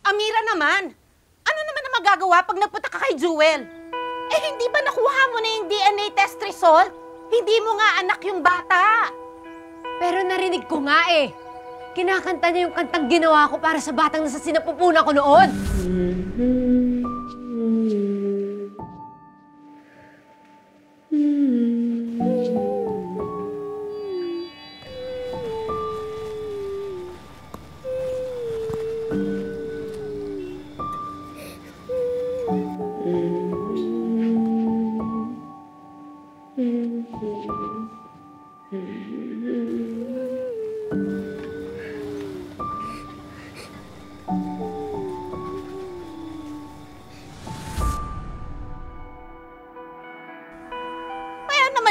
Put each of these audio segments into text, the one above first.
Amira naman, ano naman ang magagawa pag napunta ka kay Jewel? Eh, hindi ba nakuha mo na yung DNA test result? Hindi mo nga anak yung bata. Pero narinig ko nga eh. Kinakanta niya yung kantang ginawa ko para sa batang nasa sinapupunan ko noon.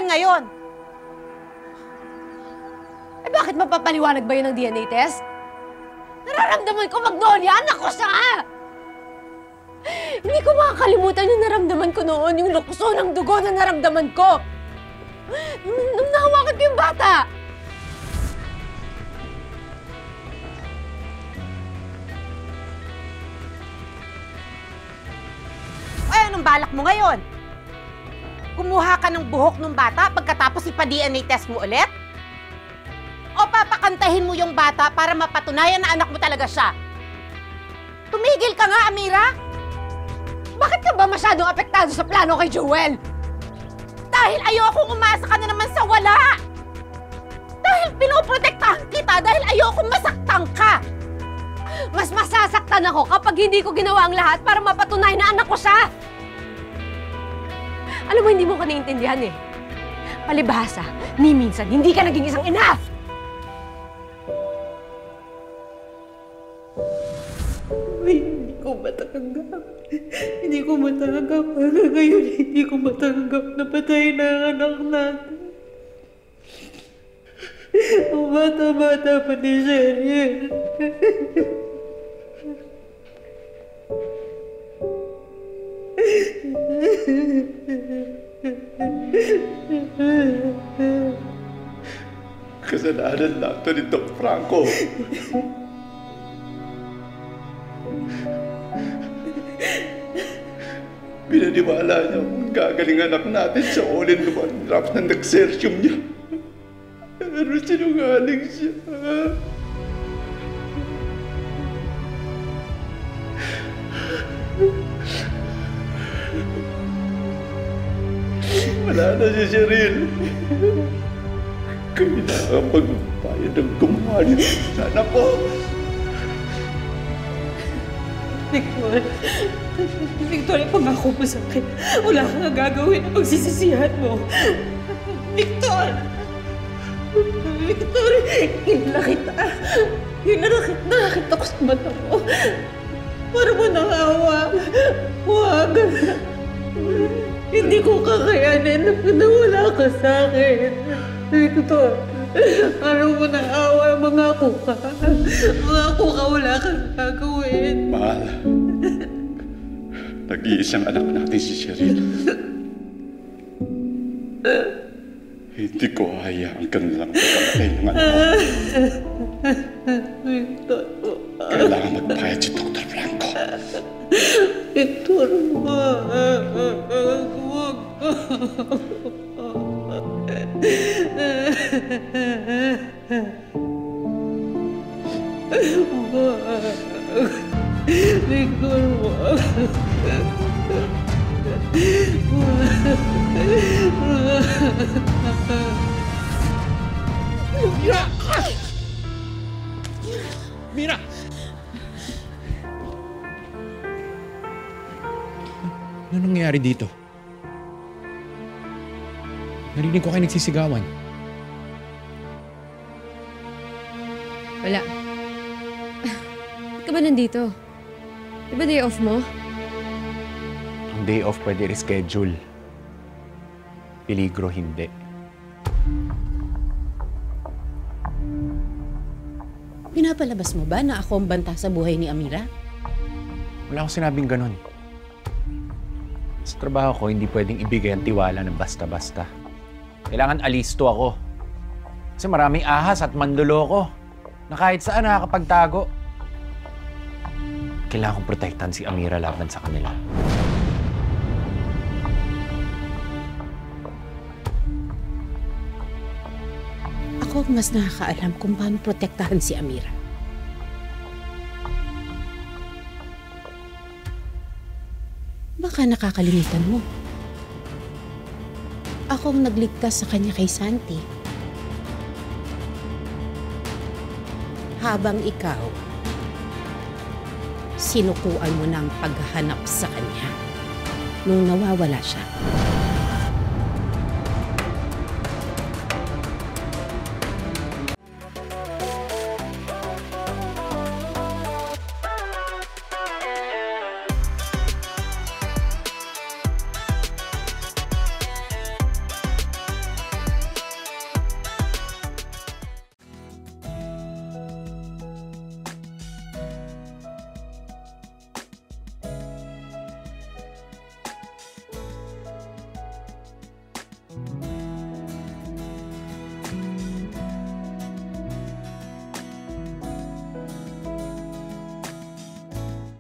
Ngayon. Eh bakit mapapaliwanag ba yun ng DNA test? Nararamdaman ko Magnolia, anak ko siya! Hindi ko makakalimutan yung naramdaman ko noon, yung lukso ng dugo na naramdaman ko. Nung nahawakan ko yung bata. Ay, anong balak mo ngayon? Kumuha ka ng buhok ng bata pagkatapos ipa-DNA test mo ulit? O papakantahin mo yung bata para mapatunayan na anak mo talaga siya? Tumigil ka nga, Amira! Bakit ka ba masyadong apektado sa plano kay Jewel? Dahil ayokong umasa ka na naman sa wala! Dahil pinoprotektahan kita dahil ayokong masaktan ka! Mas masasaktan ako kapag hindi ko ginawa ang lahat para mapatunayan na anak ko siya! Alam mo, hindi mo ka naiintindihan eh. Palibhasa, ni minsan, hindi ka naging isang ina! Ay, hindi ko matanggap. Hindi ko matanggap. Hanggang ngayon, hindi ko matanggap na patay na ang anak natin. Ang bata-bata pa ni Cheryl. Kasalanan lang ito ni Doc Franco. Pinaniwala niya ang gagaling anak natin sa all-in-one drops na nag-sertium niya. Pero sinungaling siya. Wala na si Cheryl. Kailangan magbayad ng gumawa niyo. Sana po. Victor, pangako mo sa akin. Wala kang gagawin na pagsisisihan mo. Victor! Victor, hinala kita. Hinala kita ko sa mata mo. Para mo nangawa. Huwag. Hindi ko kakayanin na wala ka sa akin. Victor, ano mo na awa, mangako ka. Mangako ka, wala kang gagawin. Mahal. Nag-iisang anak natin si Cheryl. Hindi ko hayaan ka na lang pagkamatay ng anak ko. Victor, Kailangan magbayad si Dr. Franco. Victor, wag. Victor, wag. Mira! Mira! Ano nangyayari dito? Narinig ko kayo nagsisigawan. Wala. Ba't ka ba nandito? Di ba day off mo? Ang day off pwede reschedule. Peligro hindi. Pinapalabas mo ba na ako ang banta sa buhay ni Amira? Wala akong sinabing ganun. Sa trabaho ko, hindi pwedeng ibigay ang tiwala ng basta-basta. Kailangan alisto ako. Kasi maraming ahas at manduloko na kahit saan nakakapagtago. Kailangan kong protektahan si Amira laban sa kanila. Ako ang mas nakakaalam kung paano protektahan si Amira. Baka nakakalimutan mo. Ako ang nagligtas sa kanya kay Santi. Habang ikaw, sinukuan mo ng paghahanap sa kanya nung nawawala siya.